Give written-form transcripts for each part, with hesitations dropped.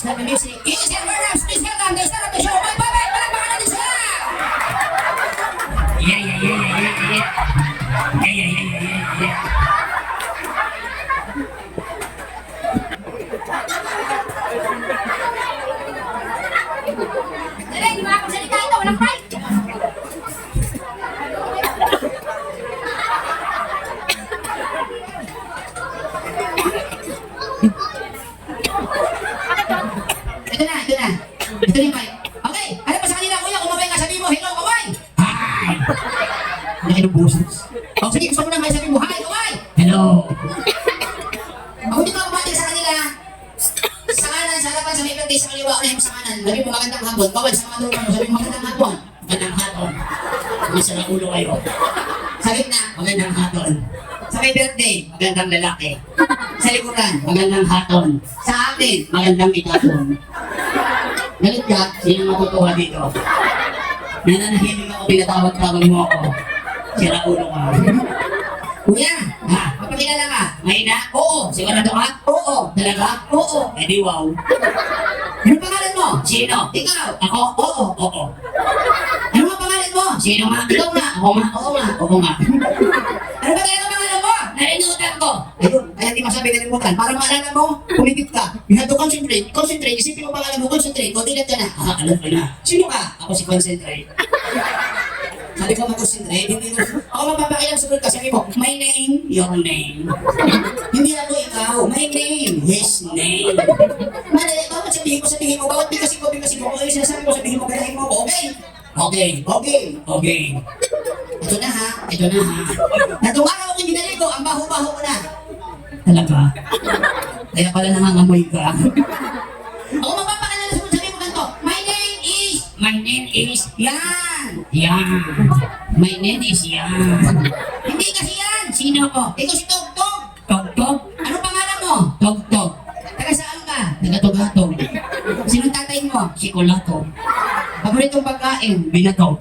Stop the music. Yes, and Williams, please welcome the star of the show, Mike Babet. Palakpakan natin sila! Yeah. Dali, di ba ako salita ito? Walang mic! Ito na. Ito yung mic. Okay, ano pa sa kanila, kuya? Kumabay ka, sabi mo, hello, kaway! Hi! Laki ng boses. O sige, gusto mo na may sabi mo, hi, kaway! Hello! Ako dito ako bati sa kanila. Sa kanan, sa harapan, sa may birthday, sa kaliwa, unahin mo sa kanan. Sabi mo, magandang hapon. Kaway, sa mga tropa mo, sabi mo, magandang hapon. Magandang hapon. Masarap ulo kayo. Sa gitna, magandang hapon. Sa may birthday, magandang lalaki. Sa likuran, magandang hapon. Sa atin, magandang itapon. Galit ka, sino matutuwa dito? Nananahimik ako, pinatawag-tawag mo ako. Sira ulo ka. Kuya, papakilala ka. Mahina? Oo. Sigurado ka? Oo. Talaga? Oo. Eh di wow. Ano pangalan mo? Sino? Ikaw? Ako? Oo. Ano ang pangalan mo? Sino nga? Ikaw nga. Ako nga. Oo nga. Ano ba talaga pangalan mo? Nalimutan ko. Ayun, kaya di masabi nalimutan. Para maalala mo, pumipit ka. You have to concentrate. Concentrate. Isipin mo pangalan mo. Concentrate. Kontilat ka na. Alam ko na. Sino ka? Ako si Concentrate. Sabi ko mag-concentrate, hindi ko. Ako mapapakilang sunod ka, sabi mo, my name, your name. Hindi ako ikaw, my name, his name. Madali, bawat sabihin mo, bawat bigasin ko, kung ano yung sinasabi ko, sabihin mo, ganahin mo ako, okay. Ito na ha. Natong araw kong ginali ko, ang baho-baho ko na. Talaga? Kaya pala nangangamoy ka. Ako magpapakilala sunod, sabi mo ganito, my name is, yan. My name is Yan. Hindi kasi yan. Sino ko? Ikaw si Tog-Tog. Tog-Tog? Ano pangalan mo? Tog-Tog. Taga saan ka? Taga Tog-Tog. Sinong tatay mo? Si Kulatog. Paboritong pagkain? Binatog.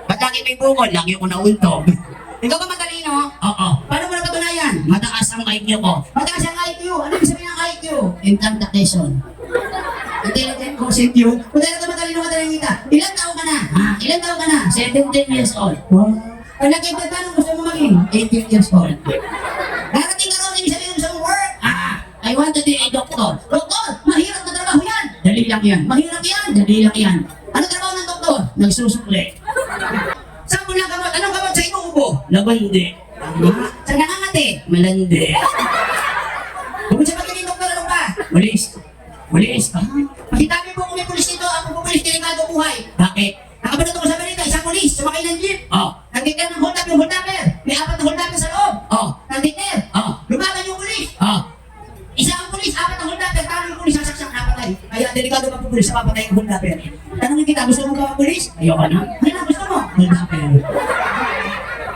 Ba't lagi may bukod? Lagi ako nauntog. Ikaw ka matalino? Oo. Paano mo napatunayan? Mataas ang IQ ko. Mataas ang IQ? Ano ibig sabihin ng IQ? Incantation. Intelligent quotient yun. Kung talaga matalino ka talaga kita. Ilan taon ka na? 17 years old. Wow. Ang nakita tanong gusto mo maging? 18 years old. Darating ka rin, ibig sabihin mo sa work. I want to be a doctor. Doktor, mahirap na trabaho yan. Dali lang yan. Ano trabaho ng doktor? Nagsusukli. Saan mo lang gamot? Anong gamot sa inuubo? Labande. Sa nangangati? Malande. Kung sa pagiging doktor, ano ba? Pulis. Pakitabi mo kung may pulis dito, ako pulis, delikado buhay. Bakit? Nakapanood ako sa balita, isang pulis, sumakay ng jeep. Nagdikter ng hold up yung hold upper. May 4 na hold upper sa loob. Nagdikter. Lumaban yung pulis. Isa ang pulis, 4 na hold upper, talo yung pulis, sasaksak, napatay. Kaya delikado pa po pulis, napatay yung hold upper. Tanongin kita, gusto mo ba ang pulis? Ayoko na. Ano gusto mo? Hold upper.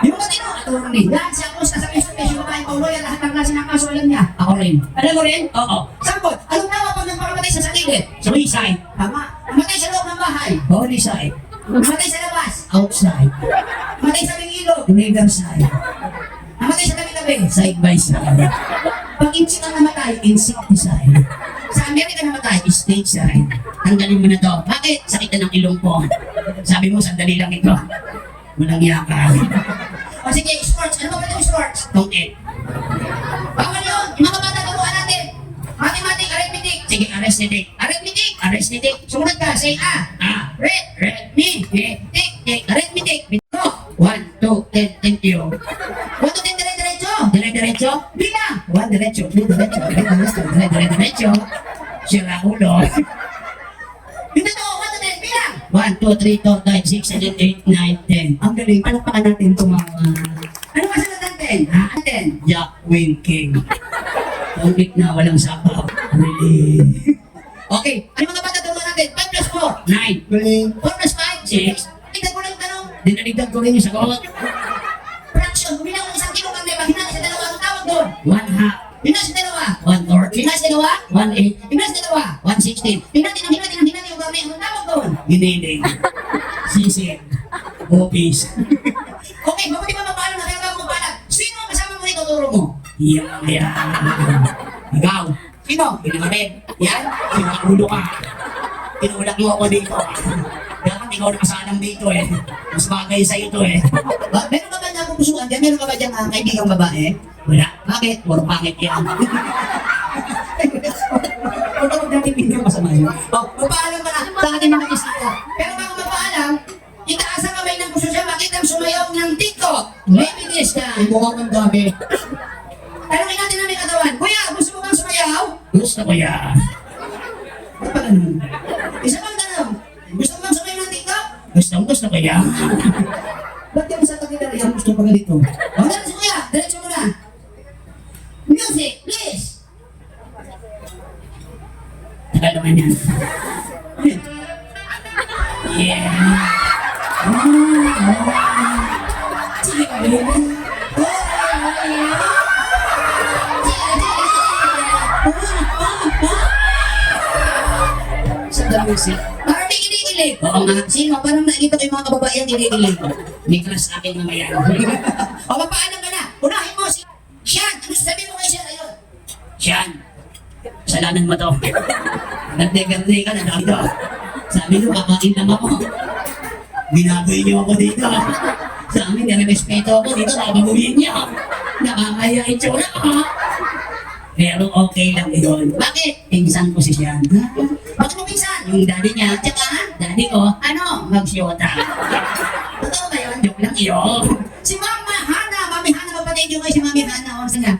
Yung matino, attorney. Yan, siya po, sasabihin sa pesyo, babaeng pauloyan, lahat ng klase ng kaso, alam niya. Ako rin. Alam mo rin? Oo. Sampot, anong tawag pag nagpakamatay sa sakilid? Suicide. Tama. Matay sa loob ng bahay? Homicide. Matay sa labas? Outside. Matay sa bing ilog? Neighbor side. Namatay sa tabi-tabi? Side by side. Pag insect ang namatay, insecticide. Sa Amerika namatay, stage side. Tanggalin mo na to. Bakit? Sakit na ng ilong ko. Sabi mo, sandali lang ito. Walang yaka. O sige, sports. Ano ba ba yung sports? Tong-it. Bawal yun. Yung mga bata turuan natin. Mathematic, arithmetic. Sige, arithmetic. Sumunod ka. Say Red, me, tik. Arithmetic. Bito. 1, 2, 10, thank you. 1 to 10, dire-diretso. Bilang. 1, diretso. 2, diretso. 3, diretso. Sira ulo. Yung totoo, 1 to 10, bilang. 1, 2, 3, 4, 5, 6, 7, 8, 9, 10. Ang galing, palakpakan natin itong mga... Ano kasunod ng 10? 10. Jack Wayne King. Konflict na, walang sabaw. Really? Okay, ano mga bata turuan natin? 5 plus 4, 9. Galing. 4 plus 5, 6. Tignan ko lang yung tanong. Dinarigdag ko rin yung sagot. Fraction, gumilang ng 1 kilo kang leba, hinali sa dalawa, ang tawag doon? 1/2. Hinali sa dalawa? 1/4. Hinali sa dalawa? 1/8. Hinali sa dalawa? 1/16. Hinali yung gamay, ang tawag doon? Giniling. Sisig. Office. Okay, mabuti pa mapaalam na kaya bago magpaalam. Sino ang kasama mo rito, turo mo? Yan. Ikaw. Sino? Pinakarin. Yan? Sinakulo ka. Tinulak mo ako dito. Dapat ikaw nakasalang dito eh. Mas bagay sa'yo to eh. Meron ka ba na pupusuan dyan? Meron ka ba dyan kaibigang babae? Wala. Bakit? Puro pangit yan. Huwag ka magdating pinang masama yun. Magpaalam ka na sa ating mga bisita. Pero bago magpaalam, itaas ang kamay ng puso siya, bakit ang sumayaw ng TikTok? Maybe this time. Mukhang ang dami. Tanongin natin ang may katawan. Kuya, gusto mo bang sumayaw? Gusto ko ya. Ano pa ganun? Isa pang tanong. Gusto mo bang sumayaw ng TikTok? Gusto ko ya. Ba't yung sa takita rin? Gusto pa ganito. O, dala si kuya. Diretso mo na. Music, please. Tagal naman yan. Yeah. Sige ka rin. Sa the music. Parang may kinikilig. Oo nga. Sino? Parang nakikita ko yung mga kababayan kinikilig. May crush sa akin mga yan. O, magpaalam ka na. Unahin mo si Sean. Ano sasabihin mo kay Sean? Ayun. Sean. Kasalanan mo to. Gante-gante ka na dito. Sabi nyo, kakain lang ako. Binaboy niyo ako dito. Sa amin, nire-respeto ako dito. Babaguhin niyo. Nakakaya itsura ko. Pero okay lang yun. Bakit? Pinsan ko si Sean. Bakit mo pinsan? Yung daddy niya, tsaka daddy ko, ano? Magsyota. Totoo ba yun? Joke lang yun. Si Mama Hana. Mami Hana, kapatid yung kay si Mami Hana. O, saan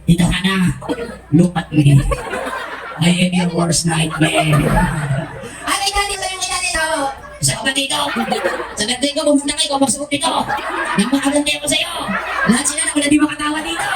Tito Hana, look at me. I am your worst nightmare. Ay, kay daddy ko yung kay daddy tao. Isa ka ba dito? Sa ganda ko, pumunta kayo, magsubok dito. Nang makaganda ako sa'yo. Lahat sila na wala di makatawa dito.